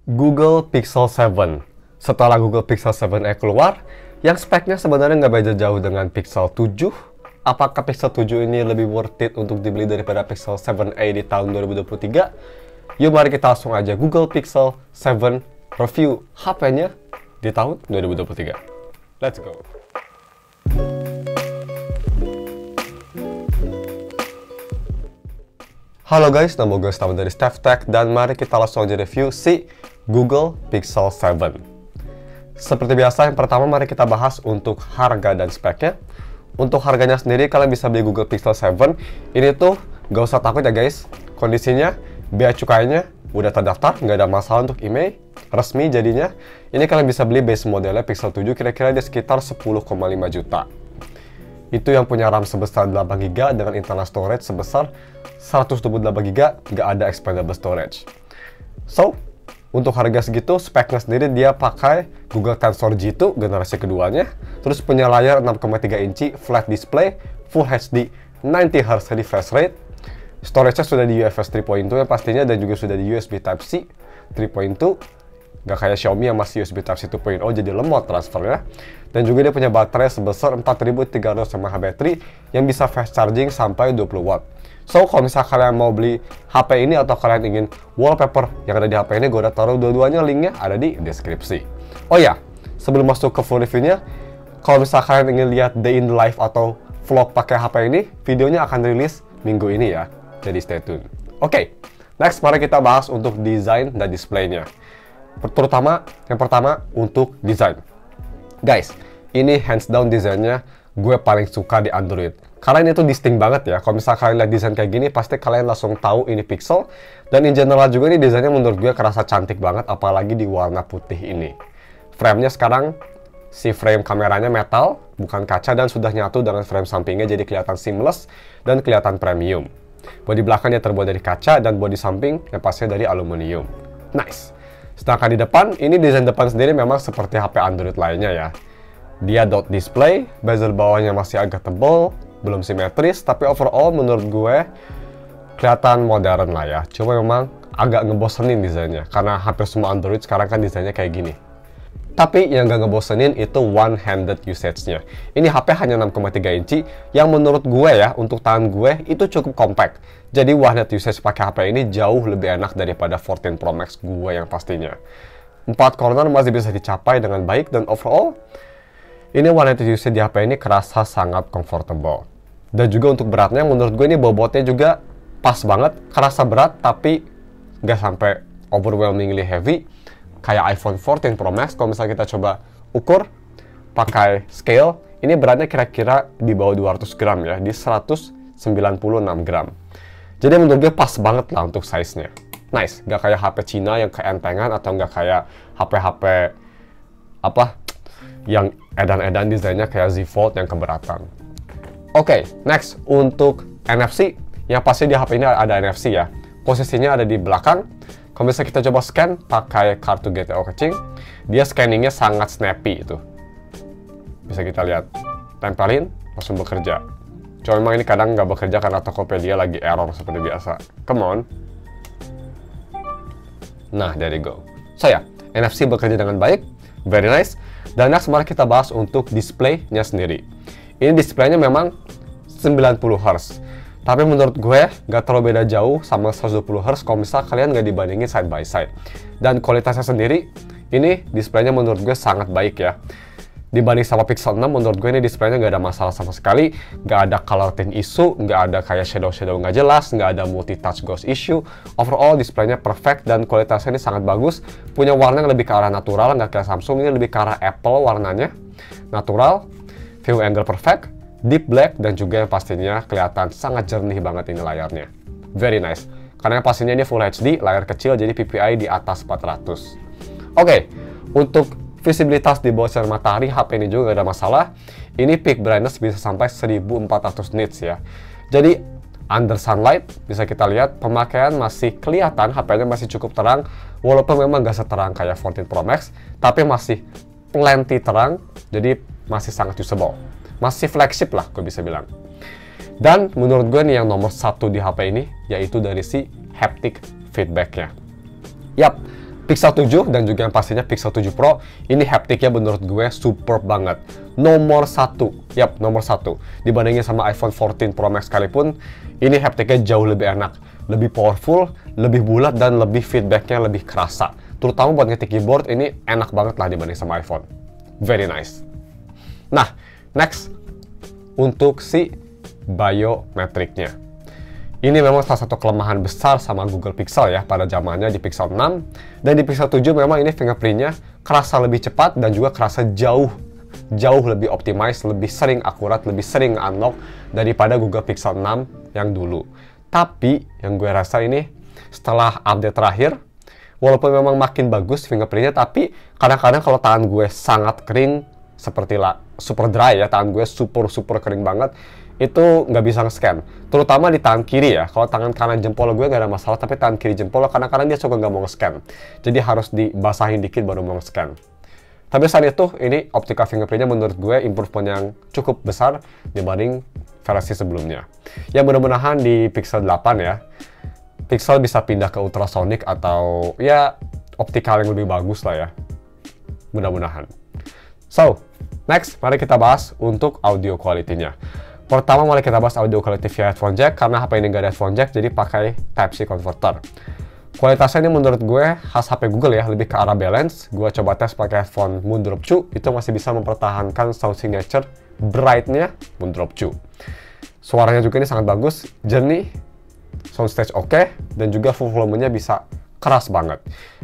Google Pixel 7. Setelah Google Pixel 7a keluar, yang speknya sebenarnya nggak beda jauh dengan Pixel 7. Apakah Pixel 7 ini lebih worth it untuk dibeli daripada Pixel 7a di tahun 2023? Yuk mari kita langsung aja Google Pixel 7 review HP-nya di tahun 2023. Let's go! Halo guys, nama gue Selamat dari StefTech dan mari kita langsung aja review si Google Pixel 7. Seperti biasa, yang pertama mari kita bahas untuk harga dan speknya. Untuk harganya sendiri, kalian bisa beli Google Pixel 7. Ini tuh gak usah takut ya guys. Kondisinya, bea cukainya udah terdaftar, nggak ada masalah untuk email resmi jadinya. Ini kalian bisa beli base modelnya Pixel 7 kira-kira di sekitar 10,5 juta. Itu yang punya RAM sebesar 8GB dengan internal storage sebesar 128GB, nggak ada expandable storage. So, untuk harga segitu, speknya sendiri dia pakai Google Tensor G2 generasi keduanya, terus punya layar 6,3 inci, flat display, Full HD, 90Hz refresh rate, storage-nya sudah di UFS 3.2 yang pastinya, dan juga sudah di USB Type-C 3.2, nggak kayak Xiaomi yang masih USB Type-C 2.0 jadi lemot transfernya. Dan juga dia punya baterai sebesar 4300 mAh baterai yang bisa fast charging sampai 20 watt. So, kalau misalnya kalian mau beli HP ini atau kalian ingin wallpaper yang ada di HP ini, gue udah taruh dua-duanya, linknya ada di deskripsi. Oh ya, sebelum masuk ke full review-nya, kalau misalnya kalian ingin lihat day in the life atau vlog pakai HP ini, videonya akan rilis minggu ini ya, jadi stay tune. Oke, next mari kita bahas untuk desain dan displaynya. Terutama yang pertama untuk desain. Guys, ini hands down desainnya gue paling suka di Android. Karena ini tuh distinct banget ya. Kalau misalnya kalian lihat desain kayak gini, pasti kalian langsung tahu ini Pixel. Dan in general juga ini desainnya menurut gue kerasa cantik banget, apalagi di warna putih ini. Frame-nya sekarang, si frame kameranya metal, bukan kaca, dan sudah nyatu dengan frame sampingnya jadi kelihatan seamless dan kelihatan premium. Bodi belakangnya terbuat dari kaca dan bodi samping yang pastinya dari aluminium. Nice. Sedangkan di depan, ini desain depan sendiri memang seperti HP Android lainnya ya. Dia dot display, bezel bawahnya masih agak tebal, belum simetris, tapi overall menurut gue kelihatan modern lah ya. Cuma memang agak ngebosenin desainnya, karena hampir semua Android sekarang kan desainnya kayak gini. Tapi yang gak ngebosenin itu one-handed usage-nya. Ini HP hanya 6,3 inci, yang menurut gue ya, untuk tangan gue itu cukup compact. Jadi one-handed usage pakai HP ini jauh lebih enak daripada 14 Pro Max gue yang pastinya. 4 corner masih bisa dicapai dengan baik, dan overall, ini one-handed usage di HP ini kerasa sangat comfortable. Dan juga untuk beratnya, menurut gue ini bobotnya juga pas banget, kerasa berat, tapi gak sampai overwhelmingly heavy. Kayak iPhone 14 Pro Max, kalau misalnya kita coba ukur pakai scale, ini beratnya kira-kira di bawah 200 gram ya, di 196 gram. Jadi menurut gue pas banget lah untuk size-nya. Nice, gak kayak HP Cina yang keentengan, atau gak kayak HP-HP apa yang edan-edan desainnya kayak Z Fold yang keberatan. Oke, next untuk NFC, yang pasti di HP ini ada NFC ya. Posisinya ada di belakang. Kalau misalnya kita coba scan pakai kartu GTO kecing, dia scanningnya sangat snappy itu. Bisa kita lihat, tempelin, langsung bekerja. Cuma memang ini kadang nggak bekerja karena Tokopedia lagi error seperti biasa. Come on. Nah, there you go. So ya, NFC bekerja dengan baik, very nice. Dan next, mari kita bahas untuk display-nya sendiri. Ini display-nya memang 90 Hz. Tapi menurut gue, nggak terlalu beda jauh sama 120 Hz kalau misal kalian nggak dibandingin side by side. Dan kualitasnya sendiri, ini displaynya menurut gue sangat baik ya. Dibanding sama Pixel 6, menurut gue ini displaynya nggak ada masalah sama sekali. Nggak ada color tint issue, nggak ada kayak shadow-shadow nggak jelas, nggak ada multi-touch ghost issue. Overall, displaynya perfect dan kualitasnya ini sangat bagus. Punya warna yang lebih ke arah natural, nggak kayak Samsung. Ini lebih ke arah Apple warnanya. Natural, view angle perfect, deep black, dan juga yang pastinya kelihatan sangat jernih banget ini layarnya. Very nice. Karena pastinya ini Full HD, layar kecil, jadi PPI di atas 400. Oke, untuk visibilitas di bawah sinar matahari, HP ini juga gak ada masalah. Ini peak brightness bisa sampai 1400 nits ya. Jadi, under sunlight, bisa kita lihat, pemakaian masih kelihatan, HP-nya masih cukup terang, walaupun memang gak seterang kayak 14 Pro Max, tapi masih plenty terang, jadi masih sangat usable. Masih flagship lah, gue bisa bilang. Dan menurut gue nih yang nomor satu di HP ini, yaitu dari si haptic feedback-nya. Yap, Pixel 7 dan juga yang pastinya Pixel 7 Pro, ini haptiknya menurut gue superb banget. Nomor satu, nomor satu. Dibandingin sama iPhone 14 Pro Max sekalipun, ini haptiknya jauh lebih enak, lebih powerful, lebih bulat, dan lebih feedbacknya lebih kerasa. Terutama buat ngetik keyboard, ini enak banget lah dibanding sama iPhone. Very nice. Nah, next, untuk si biometriknya. Ini memang salah satu kelemahan besar sama Google Pixel ya pada zamannya di Pixel 6. Dan di Pixel 7 memang ini fingerprintnya kerasa lebih cepat dan juga kerasa jauh lebih optimize, lebih sering akurat, lebih sering unlock daripada Google Pixel 6 yang dulu. Tapi yang gue rasa ini setelah update terakhir, walaupun memang makin bagus fingerprintnya, tapi kadang-kadang kalau tangan gue sangat kering, seperti super dry ya, tangan gue super kering banget, itu nggak bisa nge-scan. Terutama di tangan kiri ya. Kalau tangan kanan jempol gue nggak ada masalah, tapi tangan kiri jempol kadang-kadang dia suka nggak mau nge-scan. Jadi harus dibasahin dikit baru mau nge-scan. Tapi saat itu, ini optical fingerprintnya menurut gue improvement yang cukup besar dibanding versi sebelumnya. Ya mudah-mudahan di Pixel 8 ya, Pixel bisa pindah ke ultrasonic atau ya optical yang lebih bagus lah ya. Mudah-mudahan. So, next, mari kita bahas untuk audio quality-nya. Pertama, mari kita bahas audio quality via headphone jack, karena HP ini nggak ada headphone jack, jadi pakai Type-C converter. Kualitasnya ini menurut gue khas HP Google ya, lebih ke arah balance. Gue coba tes pakai headphone Moondrop 2, itu masih bisa mempertahankan sound signature bright-nya Moondrop 2. Suaranya juga ini sangat bagus, jernih, soundstage oke, dan juga full volumenya bisa keras banget.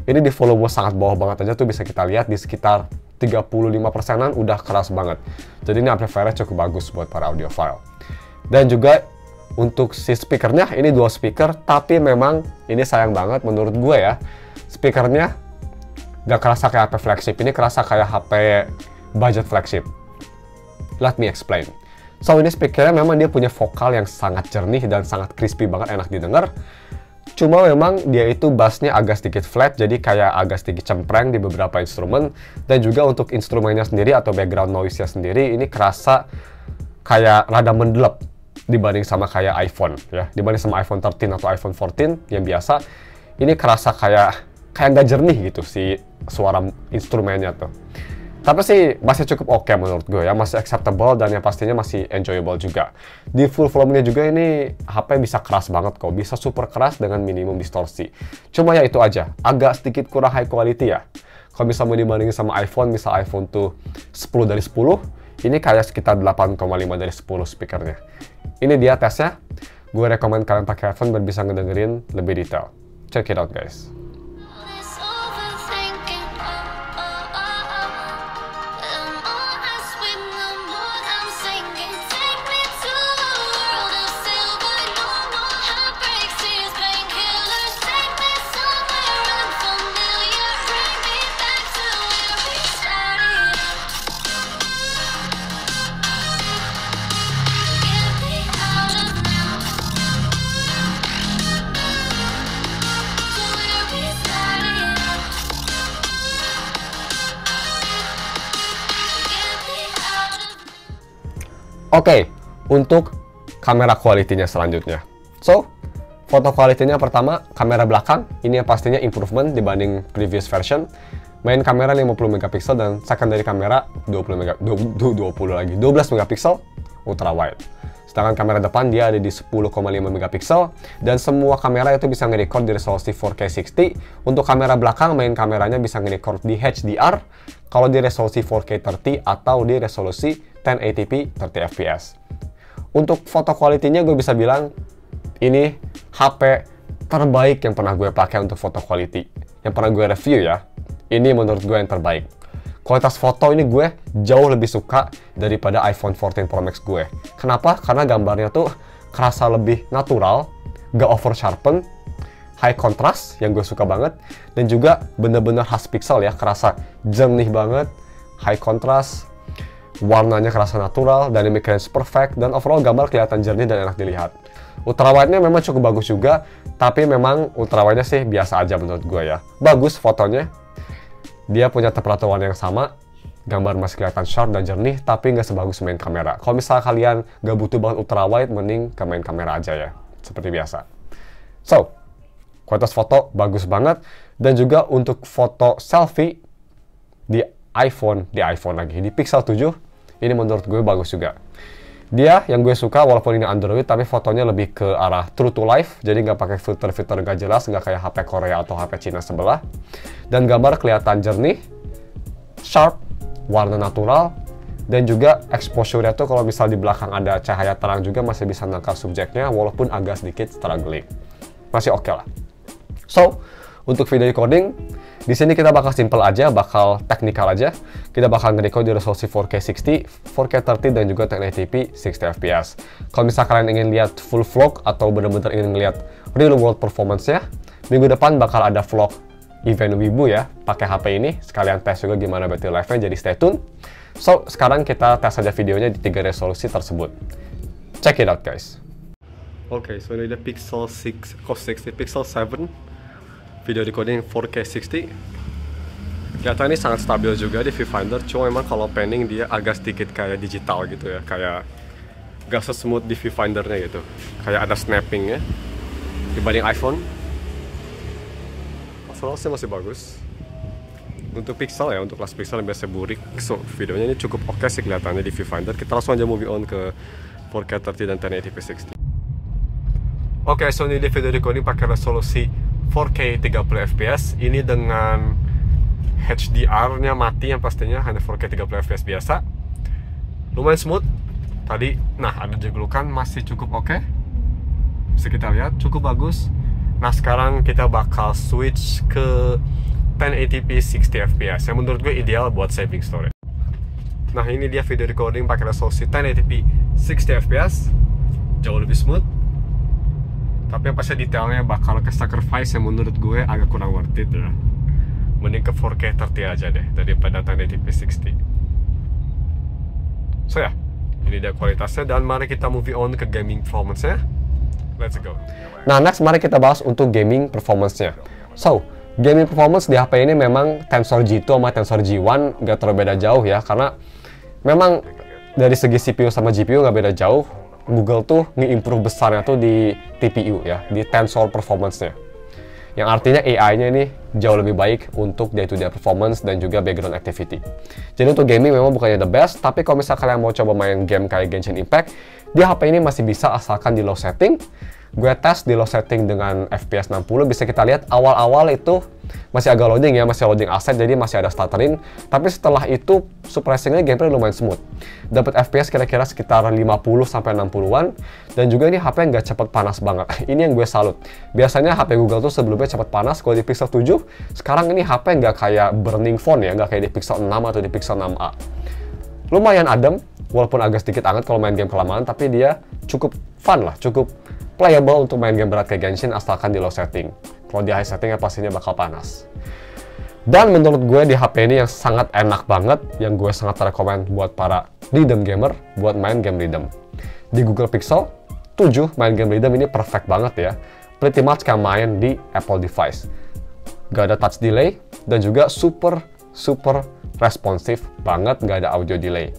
Ini di volume sangat bawah banget aja tuh bisa kita lihat di sekitar 35%-an udah keras banget. Jadi ini amplifiernya cukup bagus buat para audiophile. Dan juga untuk si speakernya, ini dual speaker, tapi memang ini sayang banget menurut gue ya. Speakernya gak kerasa kayak HP flagship, ini kerasa kayak HP budget flagship. Let me explain. So ini speakernya memang dia punya vokal yang sangat jernih dan sangat crispy banget, enak didengar. Cuma memang dia itu bassnya agak sedikit flat, jadi kayak agak sedikit cempreng di beberapa instrumen. Dan juga untuk instrumennya sendiri atau background noise-nya sendiri, ini kerasa kayak rada mendelep dibanding sama kayak iPhone ya. Dibanding sama iPhone 13 atau iPhone 14 yang biasa, ini kerasa kayak nggak jernih gitu si suara instrumennya tuh. Tapi sih masih cukup oke menurut gue ya, masih acceptable dan yang pastinya masih enjoyable juga. Di full volume-nya juga ini HP bisa keras banget kok, bisa super keras dengan minimum distorsi. Cuma ya itu aja, agak sedikit kurang high quality ya. Kalau misalnya mau dibandingin sama iPhone, misal iPhone tuh 10 dari 10, ini kayak sekitar 8,5 dari 10 speakernya. Ini dia tesnya, gue rekomen kalian pakai headphone biar bisa ngedengerin lebih detail. Check it out guys. Oke, untuk kamera quality-nya selanjutnya. So, foto quality-nya pertama, kamera belakang. Ini yang pastinya improvement dibanding previous version. Main kamera 50 megapiksel dan secondary kamera 12 megapiksel ultra wide. Sedangkan kamera depan dia ada di 10,5 megapiksel dan semua kamera itu bisa nge-record di resolusi 4K 60. Untuk kamera belakang, main kameranya bisa nge-record di HDR kalau di resolusi 4K 30 atau di resolusi 1080p 30 fps. Untuk foto quality-nya gue bisa bilang ini HP terbaik yang pernah gue pakai untuk foto quality. Yang pernah gue review ya. Ini menurut gue yang terbaik. Kualitas foto ini gue jauh lebih suka daripada iPhone 14 Pro Max gue. Kenapa? Karena gambarnya tuh kerasa lebih natural, gak over sharpen, high contrast yang gue suka banget, dan juga bener-bener khas pixel ya, kerasa jernih banget, high contrast, warnanya kerasa natural, dynamic range perfect, dan overall gambar kelihatan jernih dan enak dilihat. Ultrawide-nya memang cukup bagus juga, tapi memang ultrawide-nya sih biasa aja menurut gue ya. Bagus fotonya. Dia punya temperatur warna yang sama, gambar masih kelihatan sharp dan jernih, tapi nggak sebagus main kamera. Kalau misalnya kalian nggak butuh banget ultrawide, mending ke main kamera aja ya, seperti biasa. So, kualitas foto bagus banget, Dan juga untuk foto selfie di di Pixel 7, ini menurut gue bagus juga. Dia yang gue suka, walaupun ini Android, tapi fotonya lebih ke arah true to life, jadi nggak pakai filter-filter nggak jelas, nggak kayak HP Korea atau HP Cina sebelah. Dan gambar kelihatan jernih, sharp, warna natural, dan juga exposure-nya tuh kalau misal di belakang ada cahaya terang juga masih bisa nangkap subjeknya, walaupun agak sedikit struggling. Masih oke lah. So, untuk video recording, di sini kita bakal simple aja, bakal teknikal aja. Kita bakal nge-record di resolusi 4K 60, 4K 30, dan juga 1080p 60 fps. Kalau misalnya kalian ingin lihat full vlog atau bener-bener ingin lihat real world performance-nya, minggu depan bakal ada vlog event Wibu ya, pakai HP ini. Sekalian tes juga gimana battery life-nya, jadi stay tune. So, sekarang kita tes aja videonya di 3 resolusi tersebut. Check it out guys. Oke, so ini ada Pixel 60, Pixel 7 video recording 4K 60. Kelihatan ini sangat stabil juga di viewfinder, cuma memang kalau panning dia agak sedikit kayak digital gitu ya, kayak gak sesmooth di viewfindernya gitu, kayak ada snappingnya dibanding iPhone. Overall sih masih bagus. Untuk pixel ya, untuk kelas pixel yang biasa burik, so videonya ini cukup oke sih kelihatannya di viewfinder. Kita langsung aja moving on ke 4K 30 dan 1080p 60. Oke, so ini di video recording pakai resolusi 4K 30 fps. Ini dengan HDR-nya mati yang pastinya, hanya 4K 30 fps biasa. Lumayan smooth. Tadi, nah ada jeglukan masih cukup oke. Bisa kita lihat, cukup bagus. Nah sekarang kita bakal switch ke 1080p 60 fps yang menurut gue ideal buat saving storage. Nah ini dia video recording pakai resolusi 1080p 60 fps, jauh lebih smooth. Tapi yang pasti detailnya bakal ke sacrifice yang menurut gue agak kurang worth it lah. Mending ke 4K 30 aja deh daripada 1080p 60. So ya, ini dia kualitasnya, dan mari kita moving on ke gaming performance-nya. Let's go. Nah next mari kita bahas untuk gaming performance-nya. So, gaming performance di HP ini memang Tensor G2 sama Tensor G1 nggak terlalu beda jauh ya, karena memang dari segi CPU sama GPU nggak beda jauh. Google tuh nge-improve besarnya tuh di TPU ya, di tensor performance-nya. Yang artinya AI-nya ini jauh lebih baik untuk day-to-day performance dan juga background activity. Jadi untuk gaming memang bukannya the best, tapi kalau misalnya kalian mau coba main game kayak Genshin Impact, di HP ini masih bisa asalkan di low setting. Gue tes di low setting dengan FPS 60, bisa kita lihat awal-awal itu masih agak loading ya, masih loading aset, jadi masih ada stuttering. Tapi setelah itu surprisingly gameplay lumayan smooth. Dapat FPS kira-kira sekitar 50-60-an, dan juga ini HP nggak cepat panas banget. Ini yang gue salut. Biasanya HP Google tuh sebelumnya cepat panas, kalau di Pixel 7, sekarang ini HP nggak kayak burning phone ya, nggak kayak di Pixel 6 atau di Pixel 6a. Lumayan adem, walaupun agak sedikit anget kalau main game kelamaan, tapi dia cukup fun lah, cukup playable untuk main game berat kayak Genshin asalkan di low setting. Kalau di high setting ya pastinya bakal panas. Dan menurut gue di HP ini yang sangat enak banget, yang gue sangat rekomend buat para rhythm gamer, buat main game rhythm. Di Google Pixel 7 main game rhythm ini perfect banget ya. Pretty much kayak main di Apple device. Gak ada touch delay, dan juga super responsif banget, gak ada audio delay.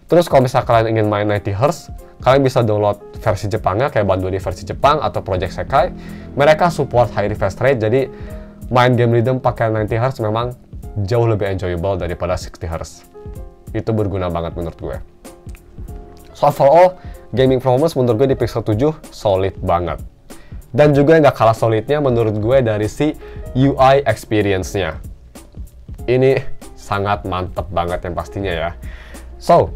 Terus kalau misalnya kalian ingin main 90Hz, kalian bisa download versi Jepangnya kayak Bandori versi Jepang atau Project Sekai. Mereka support high refresh rate, jadi main game rhythm pakai 90Hz memang jauh lebih enjoyable daripada 60Hz. Itu berguna banget menurut gue. So overall, gaming performance menurut gue di Pixel 7 solid banget. Dan juga nggak kalah solidnya menurut gue dari si UI experience-nya. Ini sangat mantep banget yang pastinya ya. So,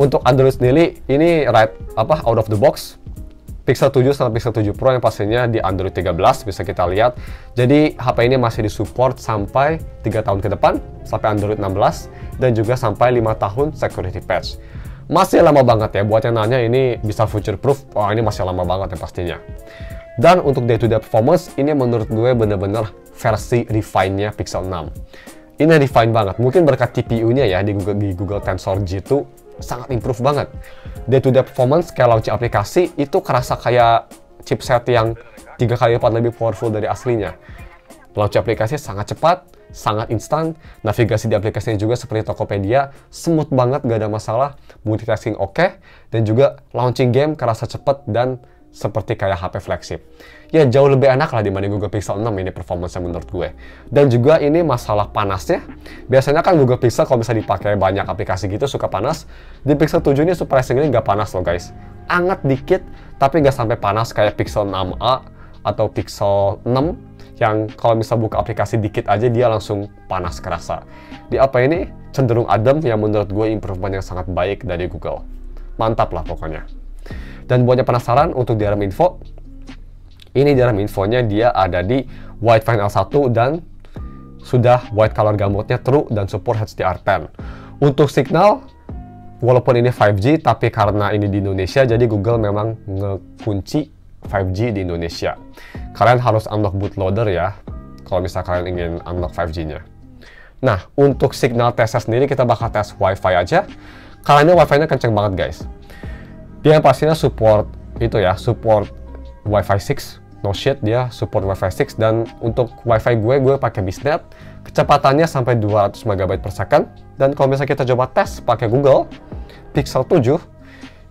untuk Android sendiri, ini out of the box. Pixel 7 sama Pixel 7 Pro yang pastinya di Android 13, bisa kita lihat. Jadi, HP ini masih disupport sampai 3 tahun ke depan, sampai Android 16, dan juga sampai 5 tahun security patch. Masih lama banget ya, buat yang nanya ini bisa future proof, wah ini masih lama banget ya pastinya. Dan untuk day-to-day performance, ini menurut gue bener-bener versi refine-nya Pixel 6. Ini refine banget, mungkin berkat TPU-nya ya di Google Tensor G2, sangat improve banget. Day-to-day performance kayak launching aplikasi itu kerasa kayak chipset yang 3 kali lipat lebih powerful dari aslinya. Launching aplikasi sangat cepat, sangat instan. Navigasi di aplikasinya juga seperti Tokopedia, smooth banget, gak ada masalah. Multitasking oke, dan juga launching game kerasa cepat dan seperti kayak HP flagship. Ya jauh lebih enak lah dibanding Google Pixel 6 ini performance-nya menurut gue. Dan juga ini masalah panasnya. Biasanya kan Google Pixel kalau bisa dipakai banyak aplikasi gitu suka panas. Di Pixel 7 ini surprisingly nggak panas loh guys. Anget dikit, tapi nggak sampai panas kayak Pixel 6a atau Pixel 6 yang kalau misal buka aplikasi dikit aja dia langsung panas kerasa. Di apa ini cenderung adem yang menurut gue improvement yang sangat baik dari Google. Mantap lah pokoknya. Dan buatnya penasaran untuk DRM info, ini DRM infonya dia ada di White Fine L1 dan sudah white color gamutnya true dan support HDR10. Untuk signal, walaupun ini 5G, tapi karena ini di Indonesia, jadi Google memang ngekunci 5G di Indonesia. Kalian harus unlock bootloader ya, kalau misalnya kalian ingin unlock 5G-nya. Nah, untuk signal tesnya sendiri, kita bakal tes Wi-Fi aja. Karena ini Wi-Fi-nya kenceng banget guys. Dia pastinya support itu ya, support Wi-Fi 6. No shit, dia support Wi-Fi 6. Dan untuk Wi-Fi gue pakai Bisnet. Kecepatannya sampai 200 MB per second. Dan kalau misalnya kita coba tes pakai Google Pixel 7,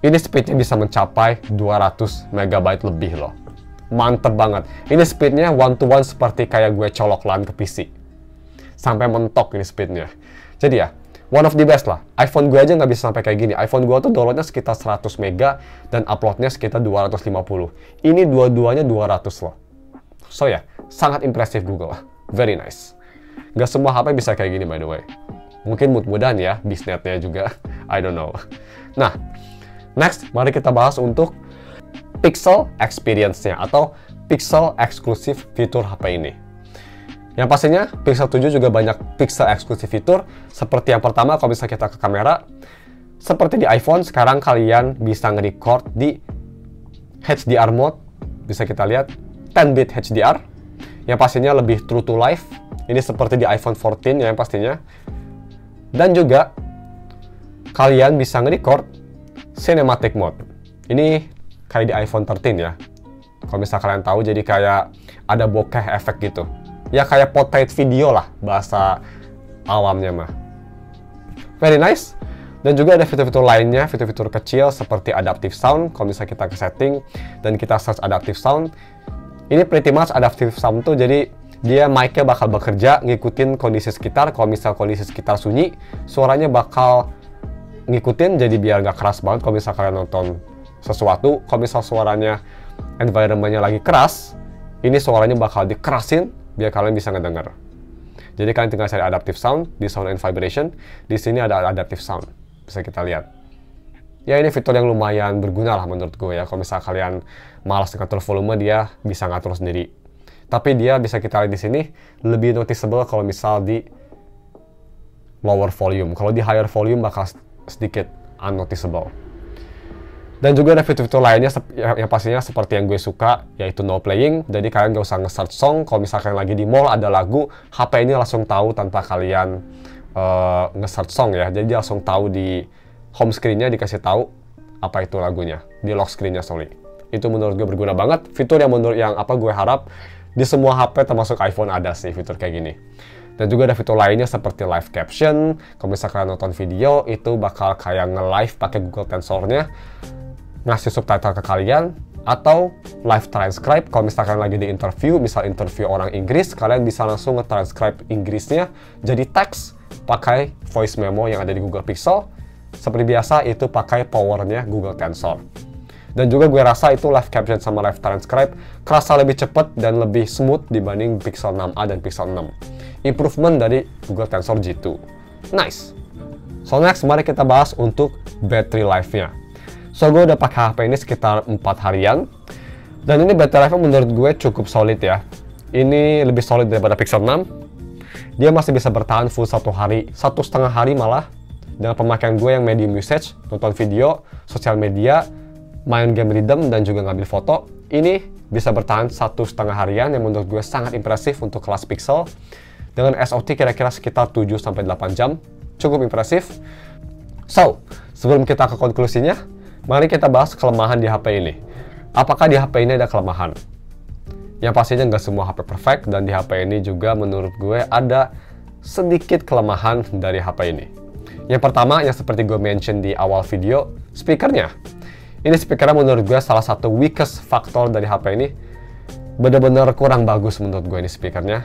ini speednya bisa mencapai 200 MB lebih loh. Mantep banget. Ini speednya one-to-one seperti kayak gue colok LAN ke PC. Sampai mentok ini speednya. Jadi ya, one of the best lah. iPhone gue aja nggak bisa sampai kayak gini. iPhone gue tuh downloadnya sekitar 100 MB dan uploadnya sekitar 250. Ini dua-duanya 200 loh. So ya, sangat impresif Google. Very nice. Nggak semua HP bisa kayak gini by the way. Mungkin mudah-mudahan ya, bisnetnya juga. I don't know. Nah, next, mari kita bahas untuk Pixel Experience-nya atau Pixel Exclusive fitur HP ini. Yang pastinya, Pixel 7 juga banyak Pixel Exclusive fitur. Seperti yang pertama, kalau misalnya kita ke kamera, seperti di iPhone, sekarang kalian bisa nge-record di HDR mode. Bisa kita lihat, 10-bit HDR. Yang pastinya lebih true to life. Ini seperti di iPhone 14 ya, yang pastinya. Dan juga, kalian bisa nge-record Cinematic mode. Ini kayak di iPhone 13 ya. Kalau misalnya kalian tahu, jadi kayak ada bokeh efek gitu. Ya kayak portrait video lah bahasa awamnya mah. Very nice. Dan juga ada fitur-fitur lainnya, fitur-fitur kecil seperti adaptive sound. Kalau misalnya kita ke setting dan kita search adaptive sound, ini pretty much adaptive sound tuh jadi dia mic-nya bakal bekerja ngikutin kondisi sekitar. Kalau misal kondisi sekitar sunyi, suaranya bakal ngikutin jadi biar gak keras banget. Kalau misal kalian nonton sesuatu, kalau misal suaranya environment-nya lagi keras, ini suaranya bakal dikerasin biar kalian bisa ngedenger. Jadi kalian tinggal cari adaptive sound di sound and vibration. Di sini ada adaptive sound, bisa kita lihat. Ya ini fitur yang lumayan berguna lah menurut gue ya. Kalau misalnya kalian malas ngatur volume, dia bisa ngatur sendiri. Tapi dia bisa kita lihat di sini lebih noticeable kalau misal di lower volume. Kalau di higher volume bakal sedikit unnoticeable. Dan juga ada fitur-fitur lainnya yang pastinya seperti yang gue suka, yaitu no playing. Jadi kalian gak usah nge-search song. Kalau misalkan lagi di mall ada lagu, HP ini langsung tahu tanpa kalian nge-search song ya. Jadi dia langsung tahu di home screen-nya dikasih tahu apa itu lagunya. Di lock screen-nya, sorry. Itu menurut gue berguna banget. Fitur yang menurut gue harap di semua HP termasuk iPhone ada sih fitur kayak gini. Dan juga ada fitur lainnya seperti live caption. Kalau misalkan nonton video, itu bakal kayak nge-live pakai Google Tensor-nya. Ngasih subtitle ke kalian, atau live transcribe. Kalau misalkan lagi di interview, misal interview orang Inggris, kalian bisa langsung nge-transcribe Inggrisnya jadi teks pakai voice memo yang ada di Google Pixel. Seperti biasa, itu pakai powernya Google Tensor. Dan juga gue rasa itu live caption sama live transcribe kerasa lebih cepat dan lebih smooth dibanding Pixel 6a dan Pixel 6. Improvement dari Google Tensor G2. Nice. So next, mari kita bahas untuk battery life-nya. So, gue udah pakai HP ini sekitar 4 harian. Dan ini battery life-nya menurut gue cukup solid ya. Ini lebih solid daripada Pixel 6. Dia masih bisa bertahan full 1 hari, 1,5 hari malah. Dengan pemakaian gue yang medium usage, nonton video, sosial media, main game rhythm, dan juga ngambil foto. Ini bisa bertahan 1,5 harian yang menurut gue sangat impresif untuk kelas Pixel. Dengan SOT kira-kira sekitar 7-8 jam. Cukup impresif. So, sebelum kita ke konklusinya, mari kita bahas kelemahan di HP ini. Apakah di HP ini ada kelemahan? Yang pastinya nggak semua HP perfect, dan di HP ini juga menurut gue ada sedikit kelemahan dari HP ini. Yang pertama, yang seperti gue mention di awal video, speakernya. Ini speakernya menurut gue salah satu weakest faktor dari HP ini. Bener-bener kurang bagus menurut gue ini speakernya.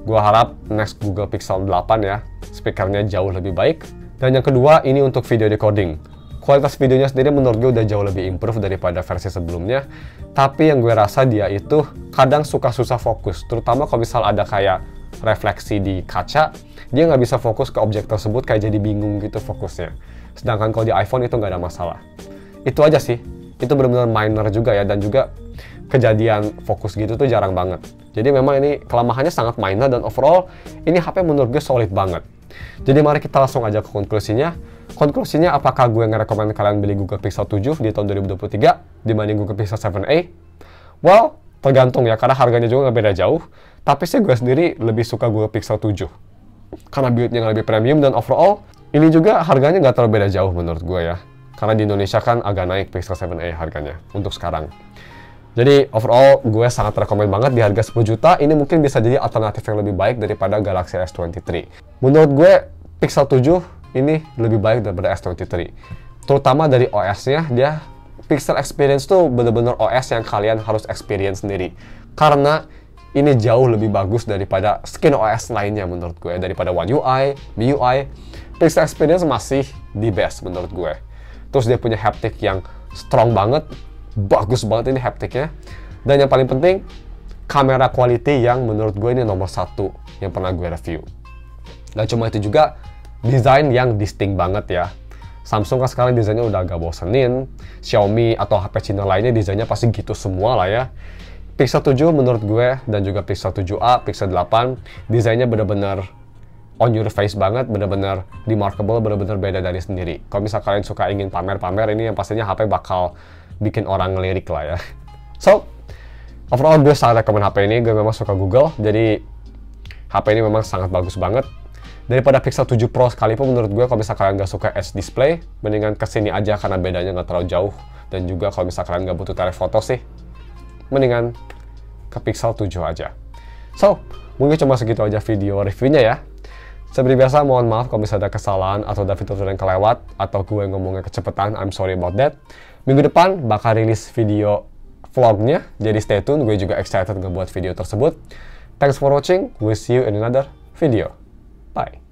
Gue harap next Google Pixel 8 ya, speakernya jauh lebih baik. Dan yang kedua, ini untuk video recording. Kualitas videonya sendiri menurut gue udah jauh lebih improve daripada versi sebelumnya. Tapi yang gue rasa dia itu kadang suka susah fokus. Terutama kalau misal ada kayak refleksi di kaca, dia nggak bisa fokus ke objek tersebut, kayak jadi bingung gitu fokusnya. Sedangkan kalau di iPhone itu nggak ada masalah. Itu aja sih. Itu benar-benar minor juga ya, dan juga kejadian fokus gitu tuh jarang banget. Jadi memang ini kelemahannya sangat minor, dan overall ini HP menurut gue solid banget. Jadi mari kita langsung aja ke konklusinya. Konklusinya, apakah gue ngerekomen kalian beli Google Pixel 7 di tahun 2023 dibanding Google Pixel 7a? Well, tergantung ya, karena harganya juga nggak beda jauh. Tapi sih gue sendiri lebih suka Google Pixel 7. Karena build-nya lebih premium, dan overall ini juga harganya nggak terlalu beda jauh menurut gue ya. Karena di Indonesia kan agak naik Pixel 7a harganya untuk sekarang. Jadi overall gue sangat rekomen banget di harga 10 juta. Ini mungkin bisa jadi alternatif yang lebih baik daripada Galaxy S23. Menurut gue Pixel 7 ini lebih baik daripada S23. Terutama dari OS-nya, dia Pixel Experience tuh bener-bener OS yang kalian harus experience sendiri. Karena ini jauh lebih bagus daripada skin OS lainnya menurut gue. Daripada One UI, MIUI, Pixel Experience masih the best menurut gue. Terus dia punya haptic yang strong banget, bagus banget ini hapticnya. Dan yang paling penting, kamera quality yang menurut gue ini nomor 1 yang pernah gue review. Gak cuma itu juga, desain yang distinct banget ya. Samsung kan sekarang desainnya udah agak bosenin. Xiaomi atau HP Cina lainnya desainnya pasti gitu semua lah ya. Pixel 7 menurut gue, dan juga Pixel 7a, Pixel 8, desainnya bener-bener on your face banget, bener-bener remarkable, bener-bener beda dari sendiri. Kalau misal kalian suka ingin pamer-pamer, ini yang pastinya HP bakal bikin orang ngelirik lah ya. So, overall gue sangat rekomen HP ini. Gue memang suka Google, jadi HP ini memang sangat bagus banget. Daripada Pixel 7 Pro sekalipun menurut gue, kalau misal kalian nggak suka Edge display, mendingan kesini aja karena bedanya nggak terlalu jauh. Dan juga kalau misal kalian nggak butuh telefoto sih, mendingan ke Pixel 7 aja. So, mungkin cuma segitu aja video reviewnya ya. Seperti biasa, mohon maaf kalau misalnya ada kesalahan atau ada fitur yang kelewat, atau gue ngomongnya kecepatan, I'm sorry about that. Minggu depan bakal rilis video vlognya, jadi stay tune, gue juga excited ngebuat video tersebut. Thanks for watching, we'll see you in another video. Bye.